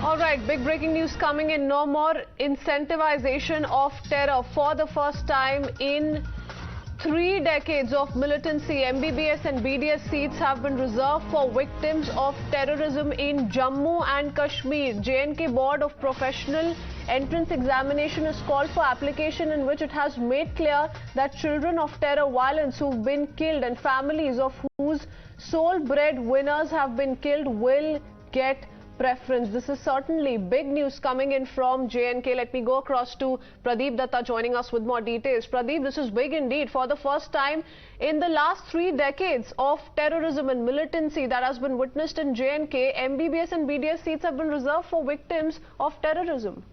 All right, big breaking news coming in. No more incentivization of terror. For the first time in 3 decades of militancy, MBBS and BDS seats have been reserved for victims of terrorism in Jammu and Kashmir. J&K Board of Professional Entrance Examination has called for application in which it has made clear that children of terror violence who've been killed and families of whose sole breadwinners have been killed will get preference. This is certainly big news coming in from J&K. Let me go across to Pradeep Datta joining us with more details. Pradeep, this is big indeed. For the first time in the last 3 decades of terrorism and militancy that has been witnessed in J&K, MBBS and BDS seats have been reserved for victims of terrorism.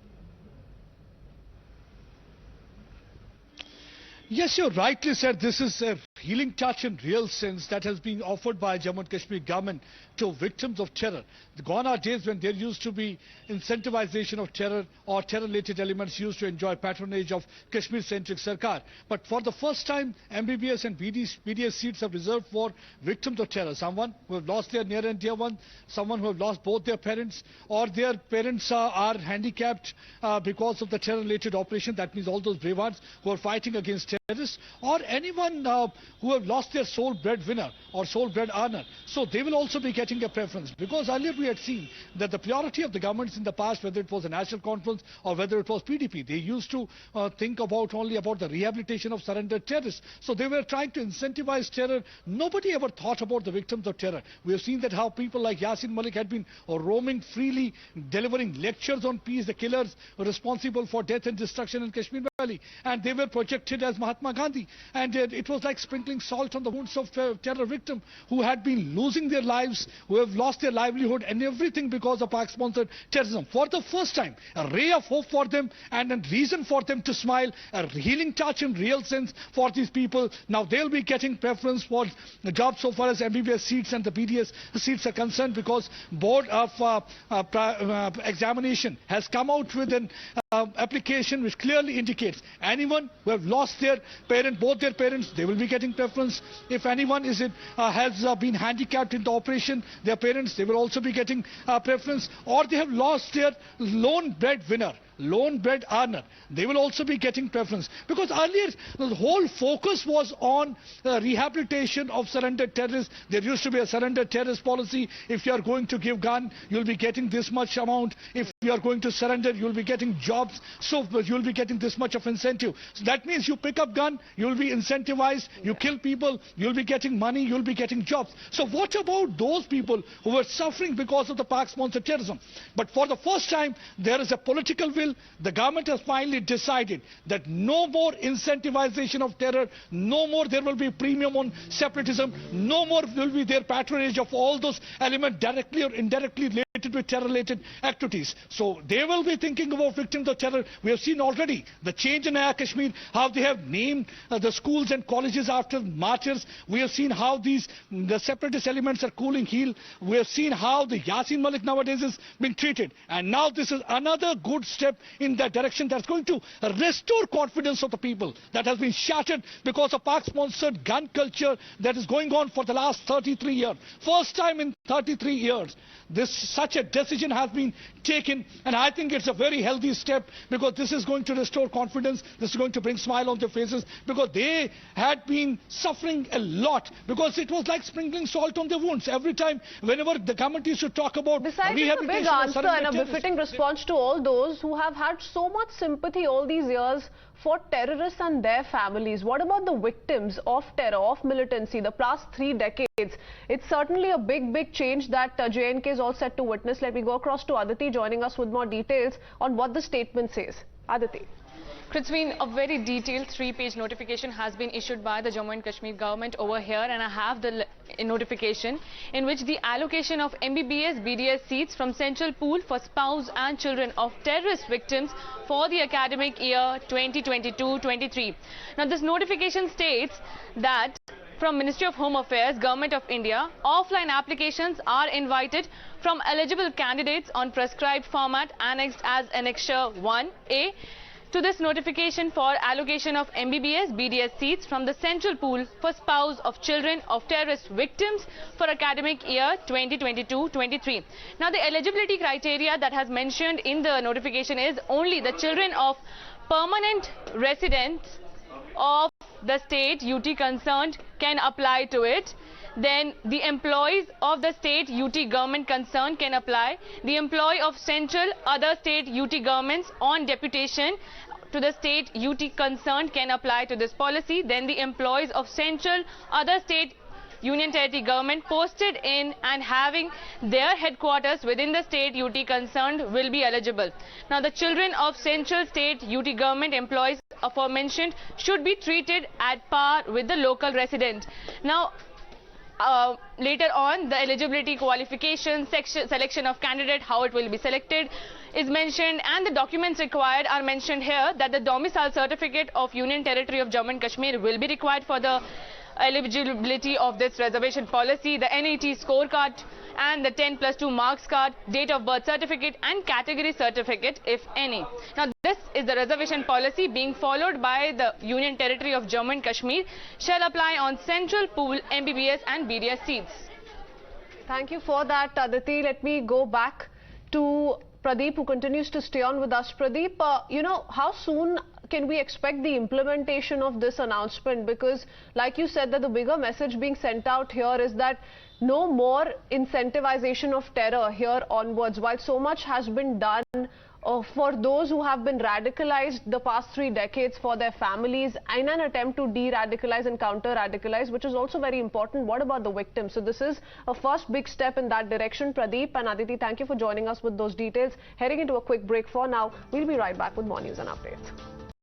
Yes, you rightly said this is a healing touch in real sense that has been offered by Jammu and Kashmir government to victims of terror. Gone are days when there used to be incentivization of terror or terror-related elements used to enjoy patronage of Kashmir-centric Sarkar. But for the first time, MBBS and BDS seats are reserved for victims of terror. Someone who have lost their near and dear one, someone who have lost both their parents, or their parents are handicapped because of the terror-related operation. That means all those brave hearts who are fighting against terrorists, or anyone who have lost their sole breadwinner or sole bread earner. So they will also be getting a preference, because earlier we had seen that the priority of the governments in the past, whether it was a national conference or whether it was PDP, they used to think only about the rehabilitation of surrendered terrorists. So they were trying to incentivize terror. Nobody ever thought about the victims of terror. We have seen that how people like Yasin Malik had been roaming freely, delivering lectures on peace, the killers responsible for death and destruction in Kashmir Valley, and they were projected as Mahatma Gandhi, and it was like sprinkling salt on the wounds of terror victims who had been losing their lives, who have lost their livelihood and everything because of Pak-sponsored terrorism. For the first time, a ray of hope for them and a reason for them to smile, a healing touch in real sense for these people. Now they'll be getting preference for the jobs so far as MBBS seats and the BDS seats are concerned, because Board of Examination has come out with an application which clearly indicates anyone who have lost their parent, both their parents, they will be getting preference. If anyone has been handicapped in the operation, their parents, they will also be getting preference, or they have lost their lone breadwinner, lone bread earner, they will also be getting preference. Because earlier the whole focus was on rehabilitation of surrendered terrorists. There used to be a surrendered terrorist policy. If you are going to give gun, you will be getting this much amount. If you are going to surrender, you will be getting jobs, so you will be getting this much of incentive. So that means you pick up gun, you will be incentivized, you kill people, you will be getting money, you will be getting jobs. So what about those people who were suffering because of the Pak-sponsored terrorism? But for the first time, there is a political will. The government has finally decided that no more incentivization of terror, no more there will be premium on separatism, no more will be their patronage of all those elements directly or indirectly related with terror-related activities. So they will be thinking about victims of terror. We have seen already the change in Air Kashmir, how they have named the schools and colleges after martyrs. We have seen how the separatist elements are cooling heel. We have seen how the Yasin Malik nowadays is being treated. And now this is another good step in that direction that's going to restore confidence of the people that has been shattered because of Pak-sponsored gun culture that is going on for the last 33 years. First time in 33 years, such a decision has been taken, and I think it's a very healthy step, because this is going to restore confidence, this is going to bring smile on their faces, because they had been suffering a lot, because it was like sprinkling salt on their wounds. Every time, whenever the government used to talk about besides, it's a big answer and a befitting response to all those who have had so much sympathy all these years for terrorists and their families. What about the victims of terror, of militancy, the past 3 decades? It's certainly a big change that J&K is all set to witness. Let me go across to Aditi joining us with more details on what the statement says. Aditi. Kritsveen, a very detailed 3-page notification has been issued by the Jammu and Kashmir government over here, and I have the notification in which the allocation of MBBS BDS seats from central pool for spouse and children of terrorist victims for the academic year 2022-23. Now this notification states that from Ministry of Home Affairs, Government of India, offline applications are invited from eligible candidates on prescribed format annexed as Annexure 1A to this notification for allocation of MBBS BDS seats from the central pool for spouse of children of terrorist victims for academic year 2022-23. Now, the eligibility criteria that has mentioned in the notification is only the children of permanent residents of the state UT concerned can apply to it. Then the employees of the state UT government concerned can apply. The employee of central other state UT governments on deputation to the state UT concerned can apply to this policy. Then the employees of central other state Union Territory government posted in and having their headquarters within the state UT concerned will be eligible. Now, the children of central state UT government employees aforementioned should be treated at par with the local resident. Now, later on, the eligibility qualification, selection of candidate, how it will be selected is mentioned, and the documents required are mentioned here, that the domicile certificate of Union Territory of Jammu and Kashmir will be required for the eligibility of this reservation policy, the NET scorecard and the 10+2 marks card, date of birth certificate and category certificate if any. Now, this is the reservation policy being followed by the Union Territory of Jammu and Kashmir shall apply on central pool MBBS and BDS seats. Thank you for that, Aditi. Let me go back to Pradeep, who continues to stay on with us. Pradeep, how soon can we expect the implementation of this announcement? Because, like you said, that the bigger message being sent out here is that no more incentivization of terror here onwards. While so much has been done for those who have been radicalized the past 3 decades, for their families, in an attempt to de-radicalize and counter-radicalize, which is also very important. What about the victims? So this is a first big step in that direction. Pradeep and Aditi, thank you for joining us with those details. Heading into a quick break for now. We'll be right back with more news and updates.